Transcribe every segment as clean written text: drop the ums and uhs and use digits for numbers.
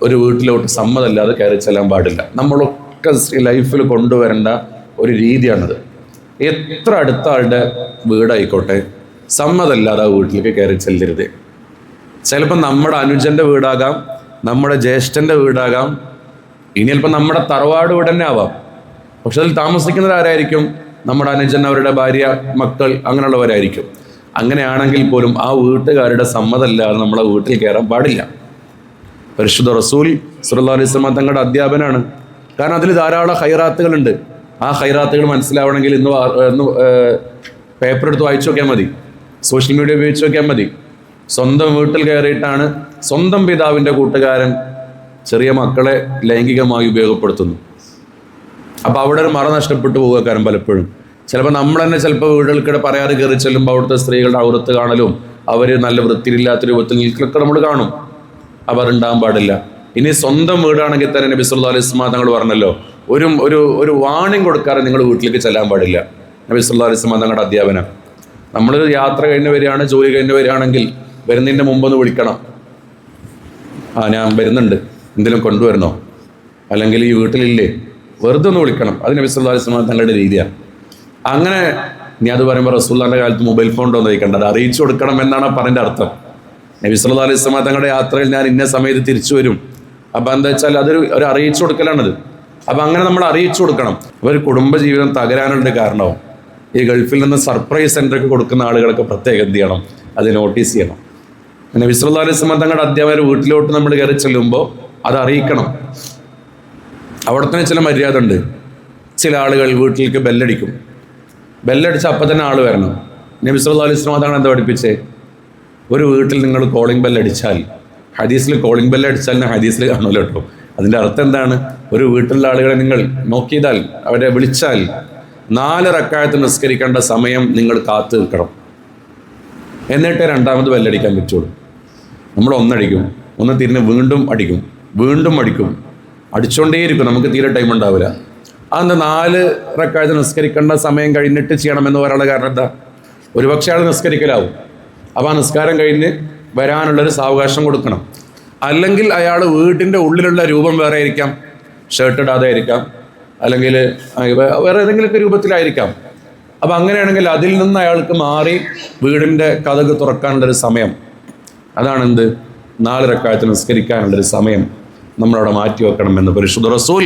ഒരു വീട്ടിലോട്ട് സമ്മതമില്ലാതെ കയറി ചെല്ലാൻ പാടില്ല. നമ്മളൊക്കെ ലൈഫിൽ കൊണ്ടുവരേണ്ട ഒരു രീതിയാണത്. എത്ര അടുത്ത ആളുടെ വീടായിക്കോട്ടെ, സമ്മതമില്ലാതെ ആ വീട്ടിലേക്ക് കയറി ചെല്ലരുത്. ചിലപ്പോൾ നമ്മുടെ അനുജൻ്റെ വീടാകാം, നമ്മുടെ ജ്യേഷ്ഠൻ്റെ വീടാകാം, ഇനി ചിലപ്പോൾ നമ്മുടെ തറവാട് വീട് തന്നെ ആവാം. പക്ഷെ അതിൽ താമസിക്കുന്നത് ആരായിരിക്കും? നമ്മുടെ അനുജൻ, അവരുടെ ഭാര്യ, മക്കൾ, അങ്ങനെയുള്ളവരായിരിക്കും. അങ്ങനെയാണെങ്കിൽ പോലും ആ വീട്ടുകാരുടെ സമ്മതമില്ലാതെ നമ്മളെ വീട്ടിൽ കയറാൻ പാടില്ല. പരിശുദ്ധ റസൂൽ സല്ലല്ലാഹു അലൈഹി വസല്ലം തങ്ങളുടെ അധ്യാപനാണ്. കാരണം അതിൽ ധാരാളം ഹൈറാത്തുകളുണ്ട്. ആ ഹൈറാത്തുകൾ മനസ്സിലാവണമെങ്കിൽ ഇന്ന് പേപ്പർ എടുത്ത് വായിച്ചു നോക്കിയാൽ മതി, സോഷ്യൽ മീഡിയ ഉപയോഗിച്ച് നോക്കിയാൽ മതി. സ്വന്തം വീട്ടിൽ കയറിയിട്ടാണ് സ്വന്തം പിതാവിൻ്റെ കൂട്ടുകാരൻ ചെറിയ മക്കളെ ലൈംഗികമായി ഉപയോഗപ്പെടുത്തുന്നു. അപ്പോൾ അവിടെ ഒരു മറ നഷ്ടപ്പെട്ടു പോകുക. കാരണം പലപ്പോഴും ചിലപ്പോൾ നമ്മൾ തന്നെ ചിലപ്പോൾ വീടുകൾക്കിടെ പറയാതെ കയറി ചെല്ലുമ്പോൾ അവിടുത്തെ സ്ത്രീകളുടെ ഔറത്ത് കാണലും അവർ നല്ല വൃത്തിയില്ലാത്ത രൂപത്തിൽ നിൽക്കൊക്കെ നമ്മൾ കാണും. അപ്പോൾ അതുണ്ടാകാൻ പാടില്ല. ഇനി സ്വന്തം വീടാണെങ്കിൽ തന്നെ നബി സല്ലല്ലാഹു അലൈഹി വസല്ലം തങ്ങൾ പറഞ്ഞല്ലോ, ഒരു വാണിംഗ് കൊടുക്കാതെ നിങ്ങൾ വീട്ടിലേക്ക് ചെല്ലാൻ പാടില്ല. നബി സല്ലല്ലാഹു അലൈഹി വസല്ലം തങ്ങളുടെ അധ്യാപനം. നമ്മൾ യാത്ര കഴിഞ്ഞ് വരികയാണ്, ജോലി കഴിഞ്ഞ് വരികയാണെങ്കിൽ വരുന്നതിൻ്റെ മുമ്പൊന്ന് വിളിക്കണം. ഞാൻ വരുന്നുണ്ട്, എന്തെങ്കിലും കൊണ്ടുവരണോ, അല്ലെങ്കിൽ ഈ വീട്ടിലില്ലേ, വെറുതെ ഒന്ന് വിളിക്കണം. അത് നബി സല്ലല്ലാഹു അലൈഹി വസല്ലം തങ്ങളുടെ രീതിയാണ്. അങ്ങനെ ഇനി അത് പറയുമ്പോൾ റസൂലുള്ളാഹിന്റെ കാലത്ത് മൊബൈൽ ഫോൺ ഉണ്ടോ എന്ന് ചോദിക്കേണ്ട, അത് അറിയിച്ചു കൊടുക്കണം എന്നാണ് പറഞ്ഞതിൻ്റെ അർത്ഥം. നബി സല്ലല്ലാഹു അലൈഹി വസല്ലം തങ്ങളുടെ യാത്രയിൽ ഞാൻ ഇന്ന സമയത്ത് തിരിച്ചു വരും. അപ്പം എന്താ വെച്ചാൽ ഒരു അറിയിച്ചു കൊടുക്കലാണത്. അപ്പം അങ്ങനെ നമ്മൾ അറിയിച്ചു കൊടുക്കണം. ഒരു കുടുംബജീവിതം തകരാനുള്ള കാരണവും ഈ ഗൾഫിൽ നിന്ന് സർപ്രൈസ് സെൻ്ററൊക്കെ കൊടുക്കുന്ന ആളുകളൊക്കെ പ്രത്യേകം എന്ത് ചെയ്യണം, അത് നോട്ടീസ് ചെയ്യണം. നബി സല്ലല്ലാഹു അലൈഹി വസല്ലം തങ്ങളുടെ അധ്യാപകർ വീട്ടിലോട്ട് നമ്മൾ കയറി ചെല്ലുമ്പോൾ അത് അറിയിക്കണം. അവിടെ തന്നെ ചില മര്യാദ ഉണ്ട്. ചില ആളുകൾ വീട്ടിലേക്ക് ബെല്ലടിക്കും. ബെല്ലടിച്ച് അപ്പം തന്നെ ആൾ വരണം. നബി സല്ലല്ലാഹു അലൈഹി വസല്ലം തങ്ങൾ എന്താ പഠിപ്പിച്ചേ? ഒരു വീട്ടിൽ നിങ്ങൾ കോളിംഗ് ബെല്ലടിച്ചാൽ, ഹദീസിൽ കോളിംഗ് ബെല്ലടിച്ചാൽ ഹദീസിൽ കാണുമല്ലോ കേട്ടോ. അതിൻ്റെ അർത്ഥം എന്താണ്? ഒരു വീട്ടിലുള്ള ആളുകളെ നിങ്ങൾ നോക്കിയതാൽ, അവരെ വിളിച്ചാൽ 4 റക്അത്ത് നിസ്കരിക്കേണ്ട സമയം നിങ്ങൾ കാത്തു നിൽക്കണം. എന്നിട്ട് രണ്ടാമത് ബെല്ലടിക്കാൻ പറ്റുള്ളൂ. നമ്മൾ ഒന്നടിക്കും, ഒന്ന് തിരിഞ്ഞ് വീണ്ടും അടിക്കും, വീണ്ടും അടിക്കും, അടിച്ചുകൊണ്ടേയിരിക്കും. നമുക്ക് തീരെ ടൈം ഉണ്ടാവില്ല. അതെന്താ 4 റക്അത്ത് നിസ്കരിക്കേണ്ട സമയം കഴിഞ്ഞിട്ട് ചെയ്യണമെന്ന് പറയാനുള്ള കാരണം എന്താ? ഒരുപക്ഷെ ആൾ നിസ്കരിക്കലാവും. അപ്പോൾ ആ നിസ്കാരം കഴിഞ്ഞ് വരാനുള്ളൊരു സാവകാശം കൊടുക്കണം. അല്ലെങ്കിൽ അയാൾ വീട്ടിൻ്റെ ഉള്ളിലുള്ള രൂപം വേറെ ആയിരിക്കാം, ഷർട്ട് ഇടാതെ ആയിരിക്കാം, അല്ലെങ്കിൽ വേറെ ഏതെങ്കിലുമൊക്കെ രൂപത്തിലായിരിക്കാം. അപ്പം അങ്ങനെയാണെങ്കിൽ അതിൽ നിന്ന് അയാൾക്ക് മാറി വീടിൻ്റെ കതക് തുറക്കാനുള്ളൊരു സമയം, അതാണെന്ത്, 4 റക്അത്ത് നിസ്കരിക്കാനുള്ളൊരു സമയം നമ്മളവിടെ മാറ്റി വെക്കണമെന്ന് പരിശുദ്ധ റസൂൽ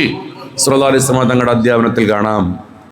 സല്ലല്ലാഹു അലൈഹി വസല്ലം തങ്ങളുടെ അധ്യാപനത്തിൽ കാണാം.